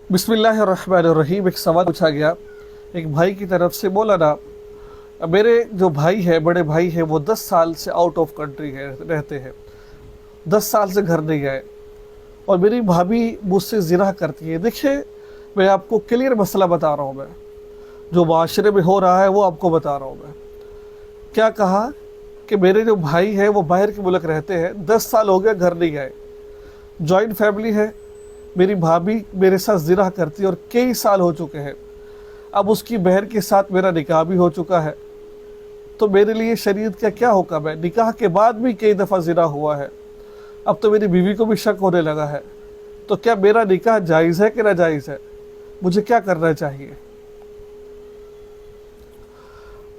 बिस्मिल्लाहिर्रहमानिर्रहीम। एक सवाल पूछा गया एक भाई की तरफ से, बोला ना मेरे जो भाई है, बड़े भाई है, वो 10 साल से आउट ऑफ कंट्री है, रहते हैं, 10 साल से घर नहीं गए, और मेरी भाभी मुझसे ज़िना करती है। देखिए, मैं आपको क्लियर मसला बता रहा हूँ, मैं जो माशरे में हो रहा है वो आपको बता रहा हूँ। मैं क्या कहा कि मेरे जो भाई है वो बाहर के मुल्क रहते हैं, 10 साल हो गया घर नहीं गए, जॉइंट फैमिली है, मेरी भाभी मेरे साथ ज़िना करती है और कई साल हो चुके हैं। अब उसकी बहन के साथ मेरा निकाह भी हो चुका है, तो मेरे लिए शरीयत का क्या हुक्म है? निकाह के बाद भी कई दफ़ा ज़िना हुआ है, अब तो मेरी बीवी को भी शक होने लगा है, तो क्या मेरा निकाह जायज़ है कि नाजायज़ है? मुझे क्या करना चाहिए?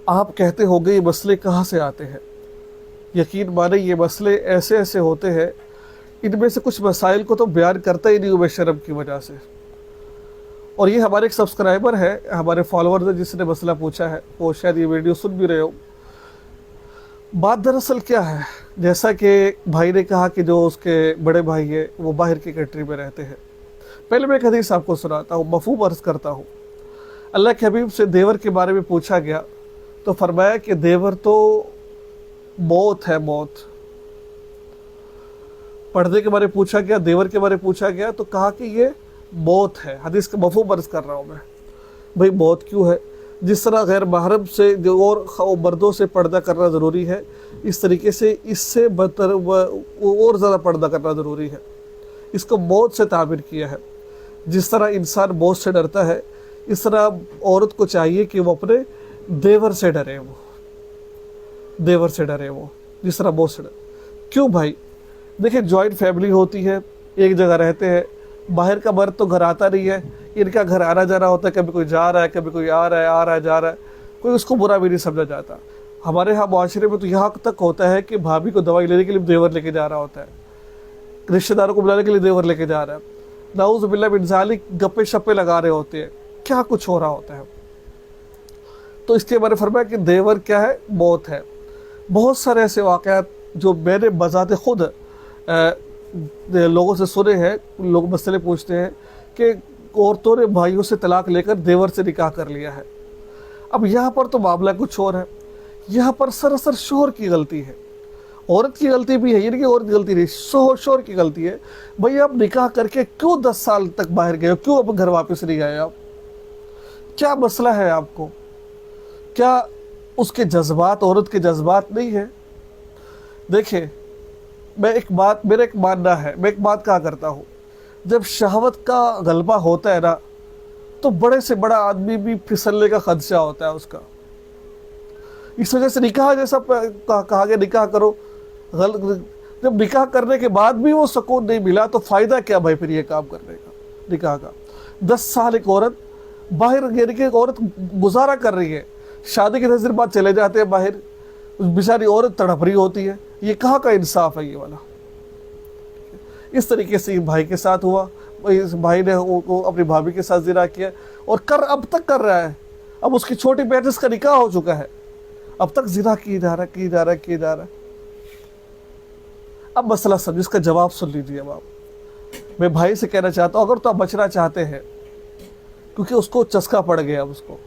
आप कहते होंगे ये मसले कहाँ से आते हैं। यकीन माने ये मसले ऐसे ऐसे होते हैं, इनमें से कुछ मसाइल को तो बयान करता ही नहीं हूँ मैं शर्म की वजह से। और ये हमारे एक सब्सक्राइबर है, हमारे फॉलोअर है, जिसने मसला पूछा है, वो शायद ये वीडियो सुन भी रहे हो। बात दरअसल क्या है, जैसा कि भाई ने कहा कि जो उसके बड़े भाई है वो बाहर की कंट्री में रहते हैं। पहले मैं एक हदीस आपको सुनाता हूँ, मफहूम अर्ज़ करता हूँ। अल्लाह के हबीब से देवर के बारे में पूछा गया तो फरमाया कि देवर तो मौत है, मौत। पर्दे के बारे में पूछा गया, देवर के बारे में पूछा गया तो कहा कि ये मौत है। हदीस का मफहूम अर्ज़ कर रहा हूँ मैं। भाई मौत क्यों है? जिस तरह गैर महरम से जो और मर्दों से पर्दा करना ज़रूरी है, इस तरीके से इससे बदतर और ज़्यादा पर्दा करना ज़रूरी है। इसको मौत से ताबिर किया है। जिस तरह इंसान मौत से डरता है, इस तरह औरत को चाहिए कि वो अपने देवर से डरे, वो देवर से डरे, वो जिस तरह मौत से डरे। क्यों भाई? देखिए, जॉइंट फैमिली होती है, एक जगह रहते हैं, बाहर का मर्द तो घर आता नहीं है, इनका घर आना जाना होता है, कभी कोई जा रहा है, कभी कोई आ रहा है जा रहा है, कोई उसको बुरा भी नहीं समझा जाता। हमारे यहाँ माशरे में तो यहाँ तक होता है कि भाभी को दवाई लेने के लिए देवर लेके जा रहा होता है, रिश्तेदारों को बुलाने के लिए देवर लेके जा रहा है, नाउज़ बिल्लाह मिन ज़ालिक गप्पे शप्पे लगा रहे होते हैं, क्या कुछ हो रहा होता है। तो इसके बारे में फरमाया कि देवर क्या है? मौत है। बहुत सारे ऐसे वाक़यात जो मैंने बज़ाते खुद लोगों से सुने हैं। लोग मसले पूछते हैं कि औरतों ने भाइयों से तलाक लेकर देवर से निकाह कर लिया है। अब यहाँ पर तो मामला कुछ और है, यहाँ पर सरासर शोहर की गलती है, औरत की गलती भी है, ये नहीं कि औरत की गलती नहीं, शोहर की गलती है। भाई आप निकाह करके क्यों 10 साल तक बाहर गए हो? क्यों अब घर वापस नहीं आए? आप क्या मसला है आपको? क्या उसके जज्बात औरत के जज्बात नहीं है? देखिए, मेरा एक मानना है, मैं एक बात कहा करता हूँ, जब शहवत का गलबा होता है ना, तो बड़े से बड़ा आदमी भी फिसलने का खदशा होता है उसका। इस वजह से निकाह जैसा कहा गया, निकाह करो। जब निकाह करने के बाद भी वो सुकून नहीं मिला तो फ़ायदा क्या भाई फिर ये काम करने का, निकाह का? 10 साल एक औरत बाहर गिर के, एक औरत गुजारा कर रही है, शादी के 10 दिन बाद चले जाते हैं बाहर, उस बेचारी औरत तड़प रही होती है। ये कहाँ का इंसाफ है ये वाला? इस तरीके से भाई के साथ हुआ, इस भाई ने वो अपनी भाभी के साथ ज़िना किया और अब तक कर रहा है। अब उसकी छोटी बहन का निकाह हो चुका है, अब तक ज़िना किया जा रहा है। अब मसला समझ, इसका जवाब सुन लीजिए। अब आप, मैं भाई से कहना चाहता हूँ, अगर तो आप बचना चाहते हैं, क्योंकि उसको चस्का पड़ गया, उसको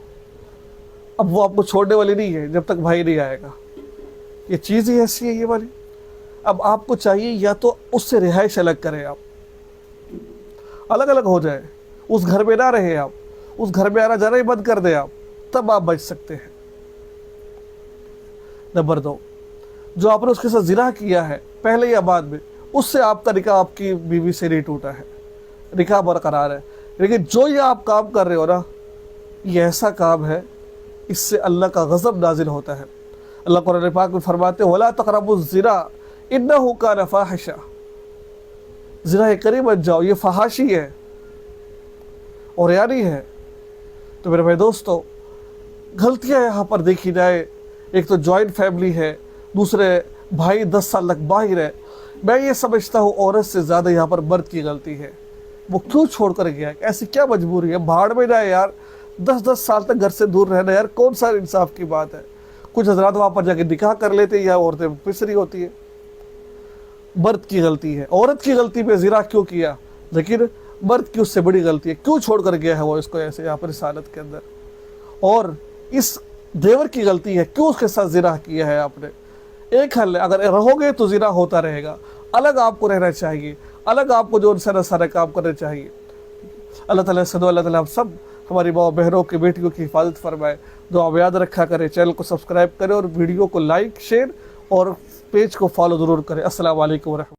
अब वो आपको छोड़ने वाली नहीं है जब तक भाई नहीं आएगा। ये चीज़ ही ऐसी है ये वाली। अब आपको चाहिए या तो उससे रिहाइश अलग करें, आप अलग अलग हो जाए, उस घर में ना रहे, आप उस घर में आना जाना ही बंद कर दें, आप तब आप बच सकते हैं। नंबर 2, जो आपने उसके साथ ज़िना किया है पहले या बाद में, उससे आपका निकाह आपकी बीवी से नहीं टूटा है, निकाह बरकरार है। लेकिन जो ये आप काम कर रहे हो ना, ये ऐसा काम है, इससे अल्लाह का गज़ब नाजिल होता है। अल्लाह कुरान पाक में फरमाते हैं, वला तक़रबुज़ ज़िना इन्नहु कान फ़ाहिशा, ज़िना के करीब मत जाओ, ये फहाशी है और यानी है। तो मेरे भाई दोस्तों, गलतियाँ यहाँ पर देखी जाए, एक तो जॉइंट फैमिली है, दूसरे भाई 10 साल तक बाहर है। मैं ये समझता हूँ औरत से ज़्यादा यहाँ पर मर्द की गलती है। वो क्यों छोड़ कर गया? ऐसी क्या मजबूरी है? भाड़ में जाए यार, 10-10 साल तक घर से दूर रहना यार, कौन सा इंसाफ की बात है? कुछ हजरात वहाँ पर जाके निकाह कर लेते, या औरतें पिसरी होती है। मर्द की गलती है, औरत की गलती पे ज़िना क्यों किया? लेकिन مرد کی اس سے بڑی غلطی ہے, کیوں چھوڑ کر گیا ہے وہ اس کو ایسے یہاں پر رسالت کے اندر, اور اس دیور کی غلطی ہے, کیوں اس کے ساتھ زنا کیا ہے آپ نے. ایک حل ہے, اگر رہو گے تو زنا ہوتا رہے گا, الگ آپ کو رہنا چاہیے, الگ آپ کو جو سارے کام کرنے چاہیے. اللہ تعالیٰ سے دعا, اللہ تعالیٰ ہم سب ہماری ماں بہنوں کی بیٹیوں کی حفاظت فرمائے. دعا میں یاد رکھا کرے, چینل کو سبسکرائب کرے اور ویڈیو کو لائک شیئر اور پیج کو فالو ضرور کرے. السلام علیکم ورحمۃ اللہ.